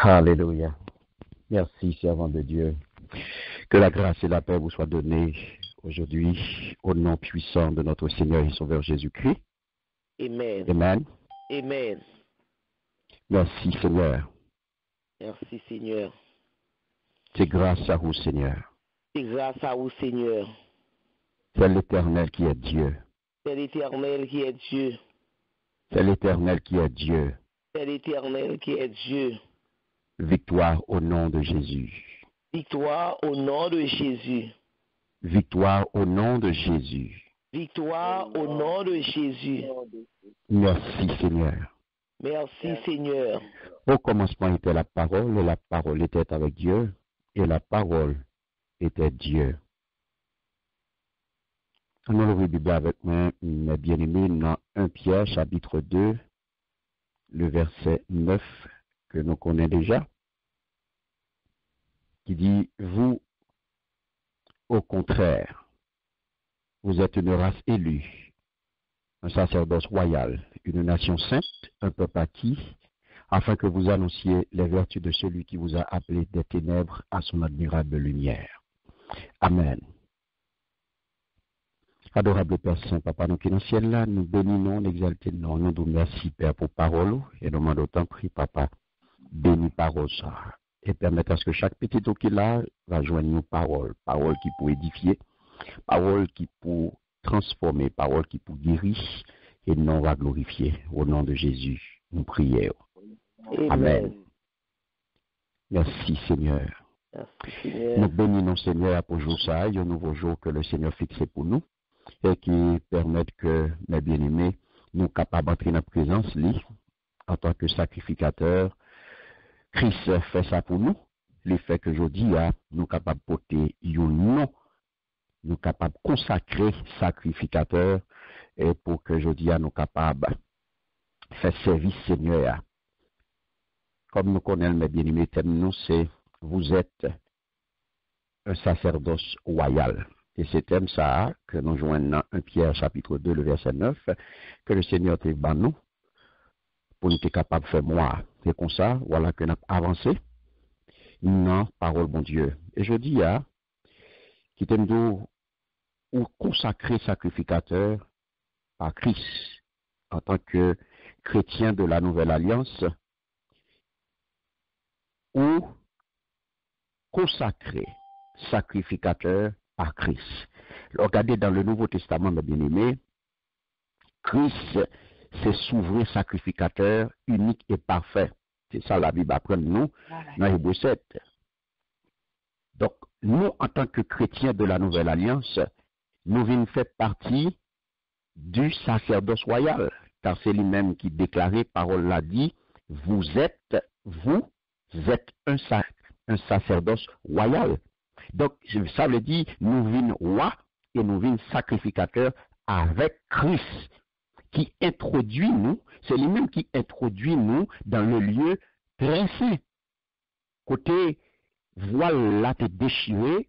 Alléluia. Merci, servant de Dieu. Que la grâce et la paix vous soient données aujourd'hui au nom puissant de notre Seigneur et Sauveur Jésus-Christ. Amen. Amen. Amen. Merci, Seigneur. Merci, Seigneur. C'est grâce à vous, Seigneur. C'est grâce à vous, Seigneur. C'est l'Éternel qui est Dieu. C'est l'Éternel qui est Dieu. C'est l'Éternel qui est Dieu. C'est l'Éternel qui est Dieu. Victoire au nom de Jésus. Victoire au nom de Jésus. Victoire au nom de Jésus. Victoire au nom de Jésus. Merci, Seigneur. Merci, Seigneur. Au commencement était la parole, et la parole était avec Dieu, et la parole était Dieu. On ouvre la Bible avec moi, mes bien-aimés, dans 1 Pierre, chapitre 2, le verset 9, que nous connaissons déjà, qui dit, vous, au contraire, vous êtes une race élue, un sacerdoce royal, une nation sainte, un peuple acquis, afin que vous annonciez les vertus de celui qui vous a appelé des ténèbres à son admirable lumière. Amen. Adorable Père Saint, Papa, nous qui dans le ciel là, nous bénissons, nous exaltons, nous nous merci Père pour parole, et nous demandons autant prie, Papa, bénis parole ça, et permettre à ce que chaque petit eau qui là va joindre nos paroles, paroles qui pour édifier, paroles qui pour transformer, paroles qui pour guérir, et non va glorifier. Au nom de Jésus, nous prions. Amen. Merci Seigneur. Merci, Seigneur. Nous bénissons Seigneur pour jour ça, un nouveau jour que le Seigneur fixé pour nous et qui permettent que, mes bien-aimés, nous capables d'entrer dans la présence lui en tant que sacrificateur. Christ fait ça pour nous. Le fait que je dis, nous capables de porter un nom, nous capables de consacrer sacrificateur et pour que je dis, nous capables de faire service Seigneur. Comme nous connaissons, mes bien-aimés, thème nous, c'est vous êtes un sacerdoce royal. Et c'est thème ça que nous joignons dans 1 Pierre chapitre 2, le verset 9, que le Seigneur te ban nous pour nous être capable de faire moi. C'est comme ça, voilà que nous avons avancé. Non, parole mon Dieu. Et je dis qui t'aime ou consacré sacrificateur par Christ en tant que chrétien de la nouvelle alliance ou consacré sacrificateur par Christ. Regardez dans le Nouveau Testament, mes bien-aimés, Christ, c'est souverain sacrificateur unique et parfait. C'est ça la Bible apprend nous dans Hébreux 7. Donc, nous, en tant que chrétiens de la Nouvelle Alliance, nous venons faire partie du sacerdoce royal, car c'est lui-même qui déclarait, parole l'a dit, vous êtes un sacerdoce royal. Donc, ça veut dire, nous venons rois et nous venons sacrificateurs avec Christ, qui introduit nous, c'est lui-même qui introduit nous dans le lieu très saint. Côté, voile là t'est déchiré,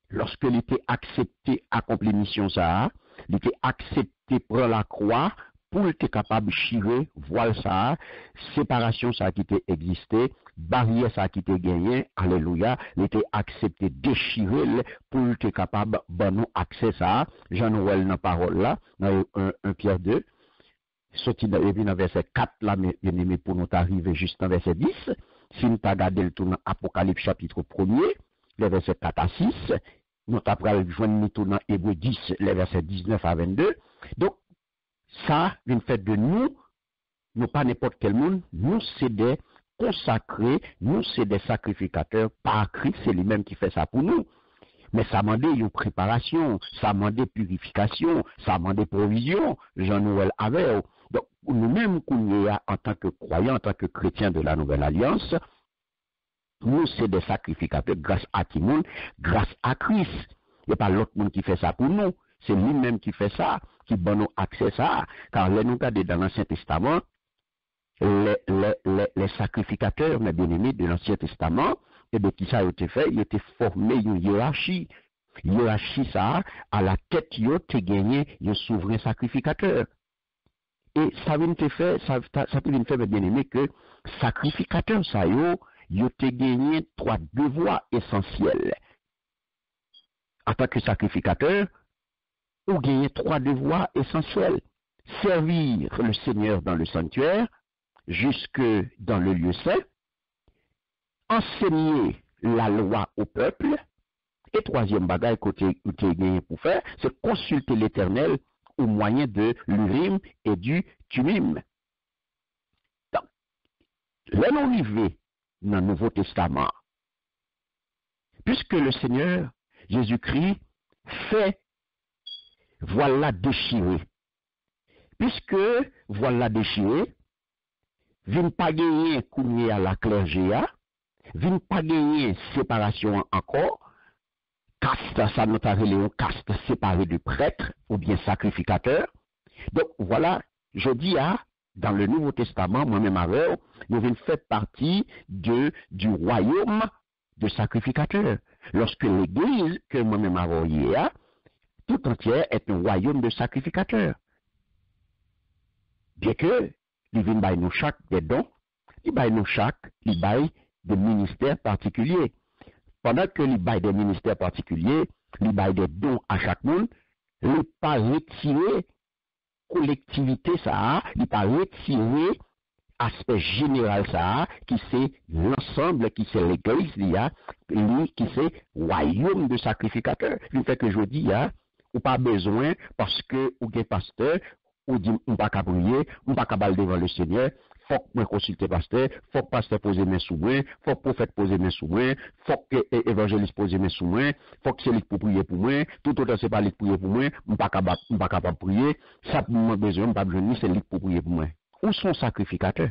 lorsque il était accepté accomplir mission ça, il était accepté prendre la croix, pour être capable de chirer, voile ça, séparation ça qui était existé, barrière ça qui était gagné, alléluia, il était accepté, déchiré, pour être capable de nous accès ça, Jean-Noël dans parole là, dans 1 Pierre 2, sorti dans le verset 4 là, bien-aimé, pour nous arriver juste dans verset 10, si nous regardons le tour dans Apocalypse chapitre 1er, les versets 4 à 6, nous avons joindre le tour dans Hébreux 10, les versets 19 à 22, donc, ça, une fait de nous pas n'importe quel monde, nous c'est des consacrés, nous c'est des sacrificateurs par Christ, c'est lui-même qui fait ça pour nous. Mais ça demande une préparation, ça demande purification, ça demande provision, Jean-Noël avait. Donc, nous-mêmes, en tant que croyants, en tant que chrétiens de la Nouvelle Alliance, nous c'est des sacrificateurs grâce à qui monde, grâce à Christ. Il n'y a pas l'autre monde qui fait ça pour nous. C'est lui-même qui fait ça, qui donne nous accès ça. Car là, nous regardons dans l'Ancien Testament, les sacrificateurs, mes bien-aimés, de l'Ancien Testament, et de qui ça a été fait, ils étaient formés une hiérarchie. Hiérarchie ça, à la tête, ils ont gagné un souverain sacrificateur. Et ça vient te faire, ça peut venir faire, mes bien-aimés, que sacrificateur ça, il a gagné 3 devoirs essentiels. En tant que sacrificateur, ou gagner 3 devoirs essentiels. Servir le Seigneur dans le sanctuaire, jusque dans le lieu saint, enseigner la loi au peuple, et troisième bagaille côté gagné pour faire, c'est consulter l'Éternel au moyen de l'Urim et du Tumim. Donc, là nous arrivons dans le Nouveau Testament, puisque le Seigneur Jésus-Christ fait voilà déchiré. Puisque voilà déchiré, vient pas gagner courrier à la clergé, vient pas gagner séparation encore, caste, ça nous a révélé un caste séparé du prêtre ou bien sacrificateur. Donc voilà, je dis dans le Nouveau Testament, moi-même avec, nous venons faire partie du royaume de sacrificateurs. Lorsque l'Église que moi-même avais tout entière est un royaume de sacrificateurs. Bien que, il vient by nous chaque des dons, il by nous chaque, il by des ministères particuliers. Pendant que il by des ministères particuliers, il by des dons à chaque monde, il pas retirer collectivité ça, il pas retirer aspect général ça, qui c'est l'ensemble, qui c'est l'église, lui, qui c'est royaume de sacrificateurs. Il fait que je dis, ou pas besoin, parce que, ou que pasteur, ou dit, on pas qu'à prier, on pas qu'à baller devant le Seigneur, faut que moi consulte pasteur, faut que pasteur pose main sous moi, faut que prophète pose main sous moi, faut que évangéliste pose main sous moi, faut que c'est lui pour prier pour moi, tout autant c'est pas lui pour prier pour moi, on pas capable prier, ça m'a besoin, pas besoin, c'est lui pour prier pour moi. Où sont sacrificateurs?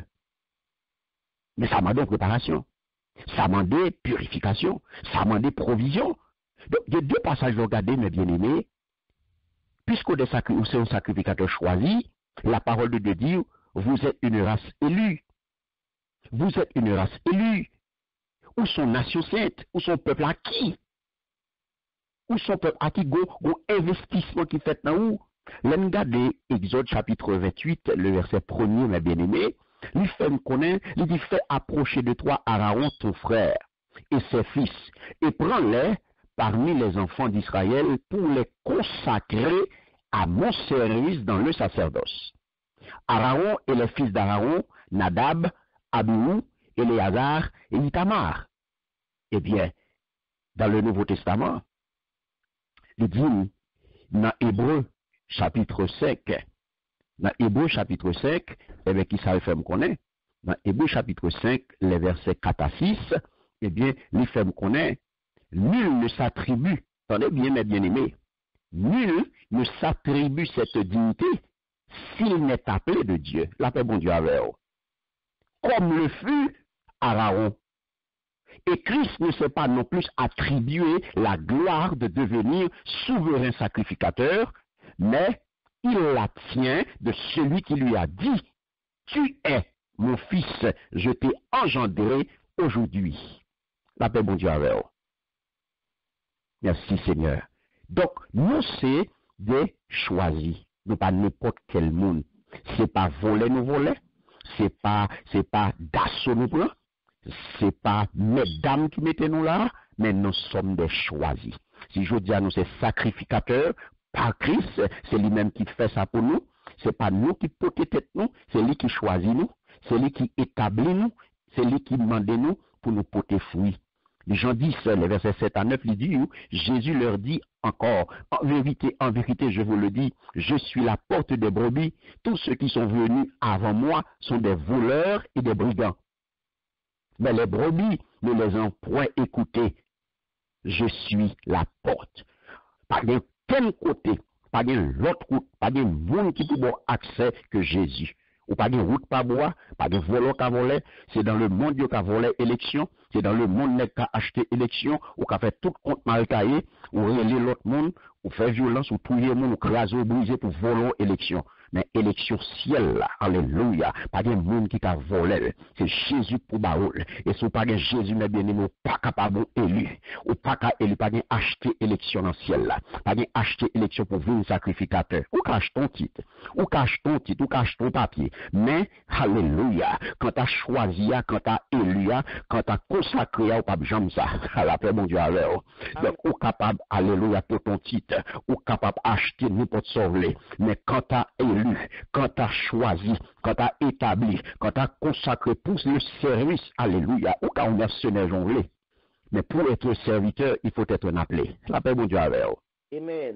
Mais ça m'a donné préparation, ça m'a donné purification, ça m'a donné provision. Donc, il y a 2 passages à regarder, mes bien-aimés. Puisque vous êtes un sacrificateur choisi, la parole de Dieu dit, vous êtes une race élue. Vous êtes une race élue. Où sont nation sainte? Où sont peuple acquis? Où sont peuple acquis? Go investissement qui fait dans où? L'on regarde Exode chapitre 28, le verset 1er, mes bien-aimés. Il fait me connaître, il dit, fais approcher de toi Aaron, ton frère, et ses fils, et prends-les parmi les enfants d'Israël pour les consacrer à mon service dans le sacerdoce. Aaron et les fils d'Aaron, Nadab, Abihu, Éléazar et Itamar. Eh bien, dans le Nouveau Testament, il dit dans Hébreu chapitre 5, eh bien, qui ça fait me connaître, dans Hébreu chapitre 5, les versets 4 à 6, eh bien, il fait me connaître, nul ne s'attribue, attendez bien mes bien-aimés, nul ne s'attribue cette dignité s'il n'est appelé de Dieu. La paix bon Dieu avec vous. Comme le fut Aaron. Et Christ ne s'est pas non plus attribué la gloire de devenir souverain sacrificateur, mais il la tient de celui qui lui a dit, tu es mon fils, je t'ai engendré aujourd'hui. La paix bon Dieu avec vous. Merci Seigneur. Donc, nous c'est des choisis. Nous pas n'importe quel monde. C'est pas voler nous voler. C'est pas d'assaut nous prend. C'est pas mesdames qui mettez nous là, mais nous sommes des choisis. Si je dis à nous c'est sacrificateurs par Christ, c'est lui-même qui fait ça pour nous. C'est pas nous qui portons tête nous, c'est lui qui choisit nous, c'est lui qui établit nous, c'est lui qui demande nous pour nous porter fruit. Les gens disent, les versets 7 à 9, il dit, Jésus leur dit encore, en vérité, je vous le dis, je suis la porte des brebis. Tous ceux qui sont venus avant moi sont des voleurs et des brigands. Mais les brebis ne les ont point écoutés. Je suis la porte. Pas de quel côté, pas de l'autre route, pas de monde qui peut avoir accès que Jésus. Ou pas de route pas bois, pas de volant qu'a volé, c'est dans le monde qui a volé élection, c'est dans le monde qui a acheté élection, ou qui a fait tout compte mal taillé, ou relier l'autre monde, ou faire violence, ou touiller le monde, ou craser, ou briser pour voler élection. mais élection ciel là, alléluia, pas de monde qui t'a volé, c'est Jésus pour baoul, et si pas de Jésus, mais bien aimé, pas capable élu, ou pas capable élu, pas de acheter élection dans le ciel là, pas de acheter élection pour venir sacrificateur, ou cache ton titre, ou cache ton papier, mais, alléluia, quand t'as choisi, quand t'as élu, quand t'as consacré, ou pas jamais ça, à la paix, mon Dieu, alors, donc, ou capable, alléluia, pour ton titre, ou capable acheter n'importe sauver, mais quand tu as élu, quand tu as choisi, quand tu as établi, quand tu as consacré pour le service, alléluia, ou quand on est mercenaire jonglé, mais pour être serviteur, il faut être un appelé. La paix, mon Dieu, avec vous. Amen.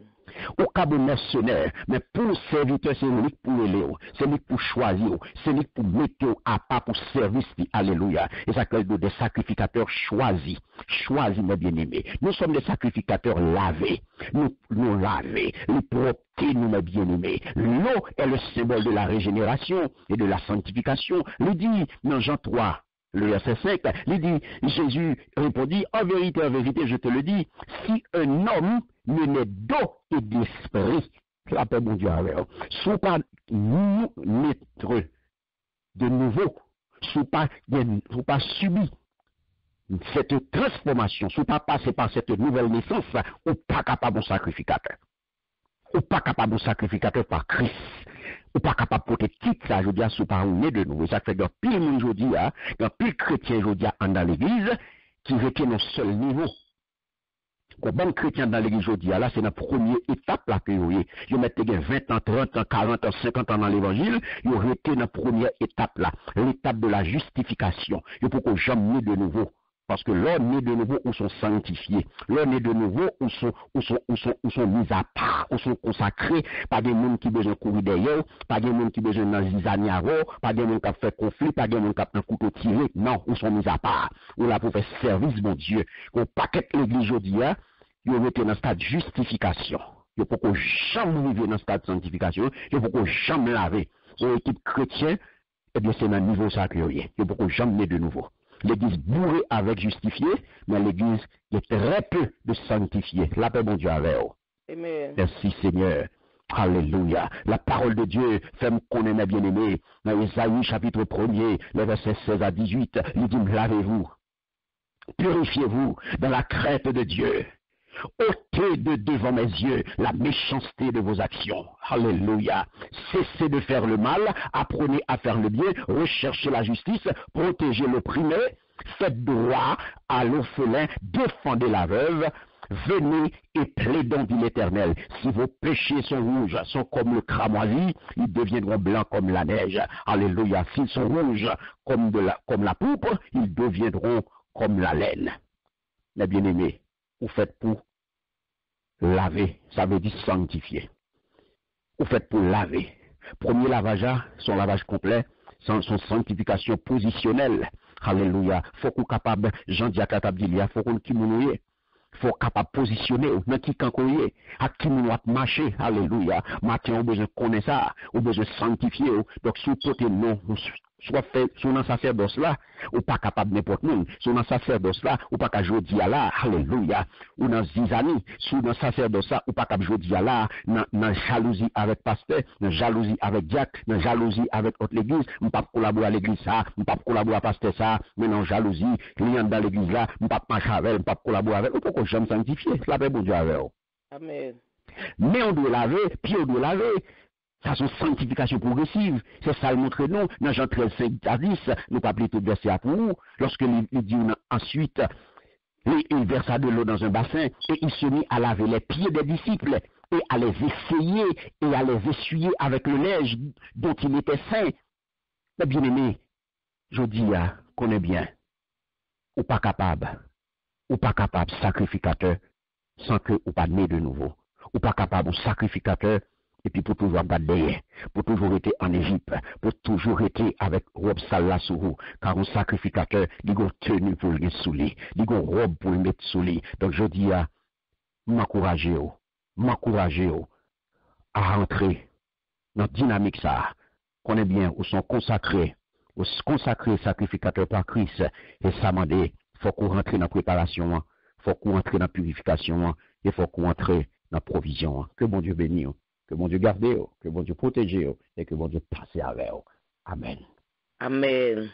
Au cas de mercenaire, mais pour le serviteur, c'est lui pour aller, c'est lui pour choisir, c'est lui pour mettre à part pour service, alléluia. Et ça crée des sacrificateurs choisis, mes bien-aimés. Nous sommes des sacrificateurs lavés, nous lavés, les propretés, nous, mes bien-aimés. L'eau est le symbole de la régénération et de la sanctification. Il dit dans Jean 3, le verset 5, il dit, Jésus répondit, en vérité, je te le dis, si un homme ne naît d'eau et d'esprit, la paix, mon Dieu, avec vous, soit pas nous naître de nouveau, soit pas subi cette transformation, soit pas passer par cette nouvelle naissance, ou pas capable de sacrificateur. Ou pas capable de sacrificateur par Christ. Ou pas capable de porter titre, ça, je dis, sous pas né de nous. Et ça fait que pile monde, je dis, dans pile chrétien, je dis, dans l'église, qui retient un seul niveau. Quand bon chrétien dans l'église, je dis, là, c'est la première étape, là, que vous voyez. Je mettais 20 ans, 30 ans, 40 ans, 50 ans dans l'évangile, je retient dans la première étape, là. L'étape de la justification. Il faut que jamais de nouveau. Parce que l'homme est de nouveau où sont sanctifiés. L'homme est de nouveau où sont mis à part, où sont consacrés. Pas des gens qui besoin de courir derrière, pas des gens qui besoin de zizanie avant, pas des gens qui fait conflit, pas des gens qui ont un couteau tiré. Non, où sont mis à part. Où là pour faire service, mon Dieu. Qu'on paquet l'église aujourd'hui, ils ont été dans le stade de justification. Il faut qu'on jamais vive dans le stade de sanctification. Il faut qu'on jamais laver. Une équipe chrétienne, eh bien, c'est dans le niveau sacré. Il faut qu'on jamais de nouveau. L'église bourrée avec justifié, mais l'église est très peu de sanctifié. La paix, mon Dieu, avec vous. Amen. Merci, Seigneur. Alléluia. La parole de Dieu fait me connaître, mes bien-aimés. Dans Isaïe, chapitre 1er, les versets 16 à 18, il dit, lavez-vous, purifiez-vous dans la crainte de Dieu. ôtez de devant mes yeux la méchanceté de vos actions. Alléluia. Cessez de faire le mal, apprenez à faire le bien, recherchez la justice, protégez l'opprimé, faites droit à l'orphelin, défendez la veuve. Venez et plaidons, dit l'Éternel. Si vos péchés sont rouges, sont comme le cramoisi, ils deviendront blancs comme la neige. Alléluia. S'ils sont rouges comme la pourpre, ils deviendront comme la laine. Mes bien-aimés, vous faites pour laver, ça veut dire sanctifier. Vous faites pour laver. Premier lavage, son lavage complet, son sanctification positionnelle. Alléluia. Faut qu'on capable, Jean-Diac Abdilia, faut qu'on qui faut capable positionner dans qui kankoye à qui nous doit marcher. Alléluia. Matin on besoin connaître ça, on besoin sanctifier. Donc sous côté non soit fait sur un sacerdoce là ou pas capable n'importe monde sur un sacerdoce là ou pas qu'à jodi là. Alléluia. Ou dans zizani sur un sacerdoce là ou pas qu'à jodi là dans jalousie avec pasteur, dans jalousie avec diacre, dans jalousie avec autre l'église, on pas collaborer à l'église ça, on pas collaborer à pasteur ça, mais dans jalousie, client dans l'église là, on pas marcher avec, on pas collaborer avec, on peut jamais sanctifier. La paix bon Dieu avec. Amen. Mais on doit laver, puis on doit laver. Ça, c'est une sanctification progressive. C'est ça le montre nous. Dans Jean 13, 5 à 10, nous pas appeler tout verset à pour vous. Lorsque il dit ensuite, il versa de l'eau dans un bassin et il se mit à laver les pieds des disciples et à les essayer et à les essuyer avec le neige dont il était saint. Mais bien aimé, je dis, connais bien, ou pas capable, sacrificateur, sans que ou pas né de nouveau, ou pas capable, sacrificateur, et puis pour toujours garder, pour toujours être en Égypte, pour toujours être avec robe sale là sous vous, car un sacrificateur, il a tenu pour le sous lui, il a robe pour le mettre sous lui. Donc je dis à m'encourager à rentrer dans la dynamique ça, qu'on est bien, ou sont consacrés sacrificateurs par Christ, et ça m'a dit, faut qu'on rentre dans la préparation, faut qu'on rentre dans la purification, et faut qu'on rentre dans la provision. Que bon Dieu bénisse. Que bon Dieu garde, que bon Dieu protège, et que bon Dieu passe avec vous. Amen. Amen.